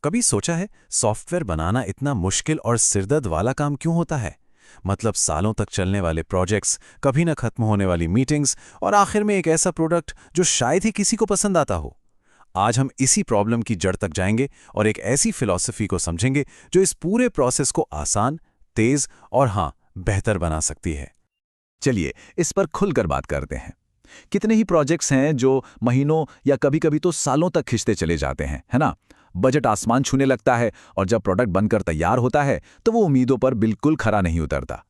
कभी सोचा है सॉफ्टवेयर बनाना इतना मुश्किल और सिरदर्द वाला काम क्यों होता है? मतलब सालों तक चलने वाले प्रोजेक्ट्स, कभी न खत्म होने वाली मीटिंग्स और आखिर में एक ऐसा प्रोडक्ट जो शायद ही किसी को पसंद आता हो। आज हम इसी प्रॉब्लम की जड़ तक जाएंगे और एक ऐसी फिलॉसफी को समझेंगे जो इस पूरे प्रोसेस को आसान, तेज और हाँ, बेहतर बना सकती है। चलिए इस पर खुलकर बात करते हैं। कितने ही प्रोजेक्ट्स हैं जो महीनों या कभी-कभी तो सालों तक खिंचते चले जाते हैं, है ना? बजट आसमान छूने लगता है और जब प्रोडक्ट बनकर तैयार होता है तो वो उम्मीदों पर बिल्कुल खरा नहीं उतरता।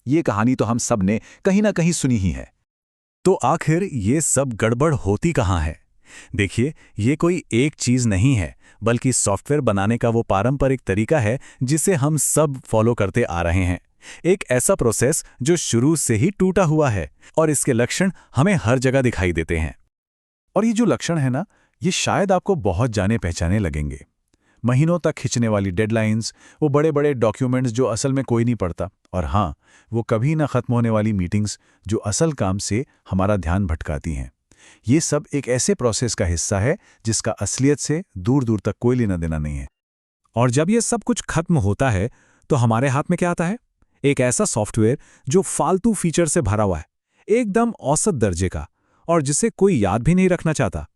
ये कहानी तो हम सब ने कहीं ना कहीं सुनी ही है। तो आखिर ये सब गड़बड़ होती कहाँ है? देखिए, ये कोई एक चीज नहीं है, बल्कि सॉफ्टवेयर बनाने का वो पारंपरिक तरीका है जिसे हम सब फॉलो करते आ रहे हैं। एक ऐसा प्रोसेस जो शुरू से ही टूटा हुआ है और इसके लक्षण हमें हर जगह दिखाई देते हैं। और ये जो लक्षण है ना, ये शायद आपको बहुत जाने पहचाने लगेंगे। महीनों तक खिंचने वाली डेडलाइंस, वो बड़े बड़े डॉक्यूमेंट्स जो असल में कोई नहीं पढ़ता, और हाँ, वो कभी ना खत्म होने वाली मीटिंग्स जो असल काम से हमारा ध्यान भटकाती हैं। ये सब एक ऐसे प्रोसेस का हिस्सा है जिसका असलियत से दूर दूर तक कोई लेना देना नहीं है। और जब ये सब कुछ खत्म होता है तो हमारे हाथ में क्या आता है? एक ऐसा सॉफ्टवेयर जो फालतू फीचर से भरा हुआ है, एकदम औसत दर्जे का, और जिसे कोई याद भी नहीं रखना चाहता।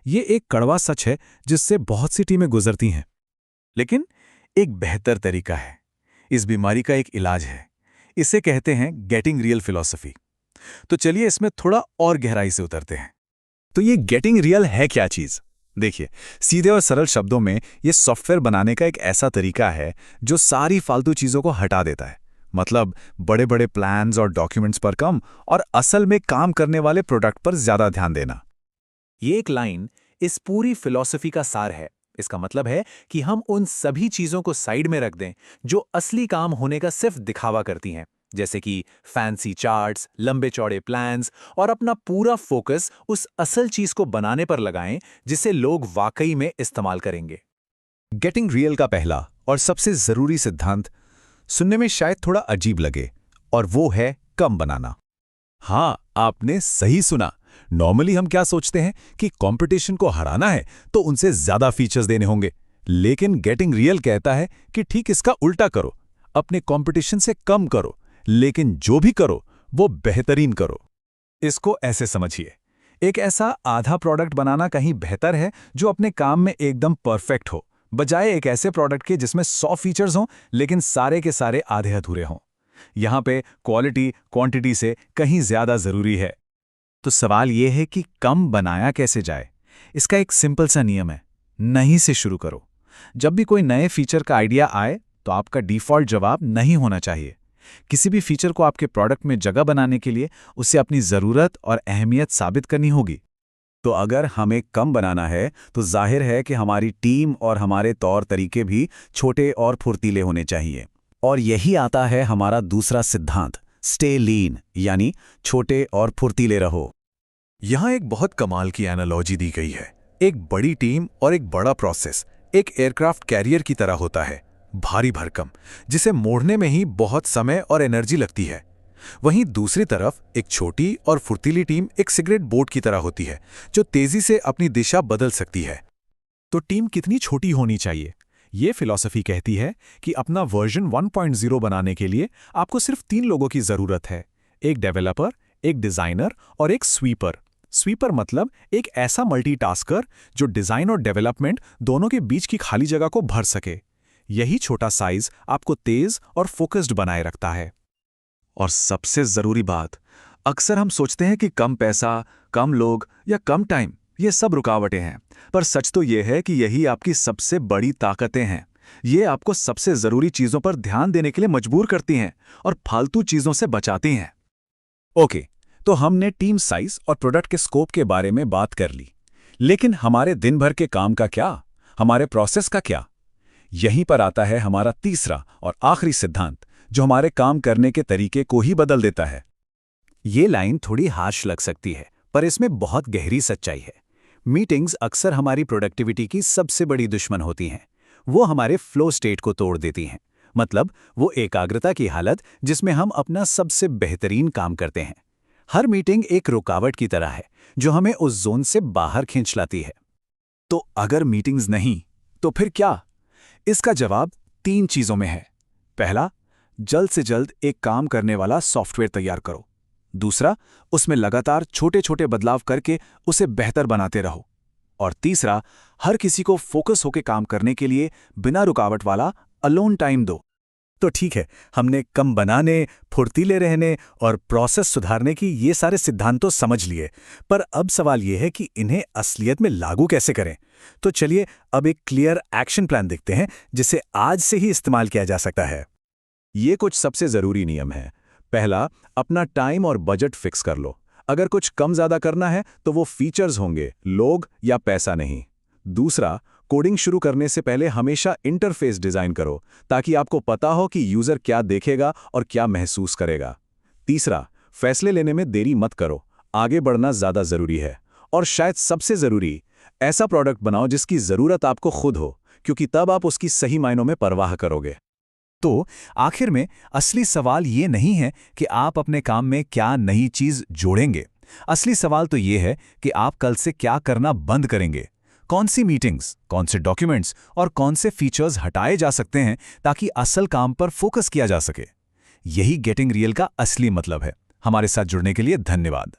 ये एक कड़वा सच है जिससे बहुत सी टीमें गुजरती हैं। लेकिन एक बेहतर तरीका है। इस बीमारी का एक इलाज है। इसे कहते हैं गेटिंग रियल फिलॉसफी। तो चलिए इसमें थोड़ा और गहराई से उतरते हैं। तो ये गेटिंग रियल है क्या चीज? देखिए, सीधे और सरल शब्दों में ये सॉफ्टवेयर बनाने का एक ऐसा तरीका है जो सारी फालतू चीजों को हटा देता है। मतलब बड़े बड़े प्लान्स और डॉक्यूमेंट्स पर कम और असल में काम करने वाले प्रोडक्ट पर ज्यादा ध्यान देना। ये एक लाइन इस पूरी फिलॉसफी का सार है। इसका मतलब है कि हम उन सभी चीजों को साइड में रख दें जो असली काम होने का सिर्फ दिखावा करती हैं, जैसे कि फैंसी चार्ट्स, लंबे चौड़े प्लान्स, और अपना पूरा फोकस उस असल चीज को बनाने पर लगाएं जिसे लोग वाकई में इस्तेमाल करेंगे। गेटिंग रियल का पहला और सबसे जरूरी सिद्धांत सुनने में शायद थोड़ा अजीब लगे, और वो है कम बनाना। हाँ, आपने सही सुना। नॉर्मली हम क्या सोचते हैं कि कंपटीशन को हराना है तो उनसे ज्यादा फीचर्स देने होंगे, लेकिन गेटिंग रियल कहता है कि ठीक इसका उल्टा करो। अपने कंपटीशन से कम करो, लेकिन जो भी करो वो बेहतरीन करो। इसको ऐसे समझिए, एक ऐसा आधा प्रोडक्ट बनाना कहीं बेहतर है जो अपने काम में एकदम परफेक्ट हो, बजाय एक ऐसे प्रोडक्ट के जिसमें 100 फीचर्स हों लेकिन सारे के सारे आधे अधूरे हों। यहां पे क्वालिटी क्वांटिटी से कहीं ज्यादा जरूरी है। तो सवाल यह है कि कम बनाया कैसे जाए? इसका एक सिंपल सा नियम है, नहीं से शुरू करो। जब भी कोई नए फीचर का आइडिया आए तो आपका डिफ़ॉल्ट जवाब नहीं होना चाहिए। किसी भी फीचर को आपके प्रोडक्ट में जगह बनाने के लिए उसे अपनी ज़रूरत और अहमियत साबित करनी होगी। तो अगर हमें कम बनाना है तो जाहिर है कि हमारी टीम और हमारे तौर तरीके भी छोटे और फुर्तीले होने चाहिए। और यही आता है हमारा दूसरा सिद्धांत, स्टे लीन, यानी छोटे और फुर्तीले रहो। यहां एक बहुत कमाल की एनालॉजी दी गई है। एक बड़ी टीम और एक बड़ा प्रोसेस एक एयरक्राफ्ट कैरियर की तरह होता है, भारी भरकम, जिसे मोड़ने में ही बहुत समय और एनर्जी लगती है। वहीं दूसरी तरफ एक छोटी और फुर्तीली टीम एक सिगरेट बोट की तरह होती है, जो तेजी से अपनी दिशा बदल सकती है। तो टीम कितनी छोटी होनी चाहिए? ये फिलॉसफी कहती है कि अपना वर्जन 1.0 बनाने के लिए आपको सिर्फ 3 लोगों की जरूरत है, एक डेवलपर, एक डिजाइनर और एक स्वीपर। स्वीपर मतलब एक ऐसा मल्टीटास्कर जो डिजाइन और डेवलपमेंट दोनों के बीच की खाली जगह को भर सके। यही छोटा साइज आपको तेज और फोकस्ड बनाए रखता है। और सबसे जरूरी बात, अक्सर हम सोचते हैं कि कम पैसा, कम लोग या कम टाइम, ये सब रुकावटें हैं, पर सच तो ये है कि यही आपकी सबसे बड़ी ताकतें हैं। ये आपको सबसे जरूरी चीजों पर ध्यान देने के लिए मजबूर करती हैं और फालतू चीजों से बचाती हैं। ओके, तो हमने टीम साइज और प्रोडक्ट के स्कोप के बारे में बात कर ली, लेकिन हमारे दिन भर के काम का क्या? हमारे प्रोसेस का क्या? यहीं पर आता है हमारा तीसरा और आखिरी सिद्धांत, जो हमारे काम करने के तरीके को ही बदल देता है। ये लाइन थोड़ी हार्श लग सकती है, पर इसमें बहुत गहरी सच्चाई है। मीटिंग्स अक्सर हमारी प्रोडक्टिविटी की सबसे बड़ी दुश्मन होती हैं। वो हमारे फ्लो स्टेट को तोड़ देती हैं, मतलब वो एकाग्रता की हालत जिसमें हम अपना सबसे बेहतरीन काम करते हैं। हर मीटिंग एक रुकावट की तरह है जो हमें उस जोन से बाहर खींच लाती है। तो अगर मीटिंग्स नहीं, तो फिर क्या? इसका जवाब 3 चीजों में है। पहला, जल्द से जल्द एक काम करने वाला सॉफ्टवेयर तैयार करो। दूसरा, उसमें लगातार छोटे छोटे बदलाव करके उसे बेहतर बनाते रहो। और तीसरा, हर किसी को फोकस होकर काम करने के लिए बिना रुकावट वाला अलोन टाइम दो। तो ठीक है, हमने कम बनाने, फुर्तीले रहने और प्रोसेस सुधारने की ये सारे सिद्धांत तो समझ लिए, पर अब सवाल ये है कि इन्हें असलियत में लागू कैसे करें। तो चलिए अब एक क्लियर एक्शन प्लान देखते हैं जिसे आज से ही इस्तेमाल किया जा सकता है। ये कुछ सबसे ज़रूरी नियम है। पहला, अपना टाइम और बजट फिक्स कर लो। अगर कुछ कम ज़्यादा करना है तो वो फीचर्स होंगे, लोग या पैसा नहीं। दूसरा, कोडिंग शुरू करने से पहले हमेशा इंटरफेस डिज़ाइन करो ताकि आपको पता हो कि यूज़र क्या देखेगा और क्या महसूस करेगा। तीसरा, फैसले लेने में देरी मत करो, आगे बढ़ना ज़्यादा ज़रूरी है। और शायद सबसे ज़रूरी, ऐसा प्रोडक्ट बनाओ जिसकी ज़रूरत आपको खुद हो, क्योंकि तब आप उसकी सही मायनों में परवाह करोगे। तो आखिर में असली सवाल ये नहीं है कि आप अपने काम में क्या नई चीज जोड़ेंगे। असली सवाल तो ये है कि आप कल से क्या करना बंद करेंगे। कौन सी मीटिंग्स, कौन से डॉक्यूमेंट्स और कौन से फीचर्स हटाए जा सकते हैं ताकि असल काम पर फोकस किया जा सके। यही गेटिंग रियल का असली मतलब है। हमारे साथ जुड़ने के लिए धन्यवाद।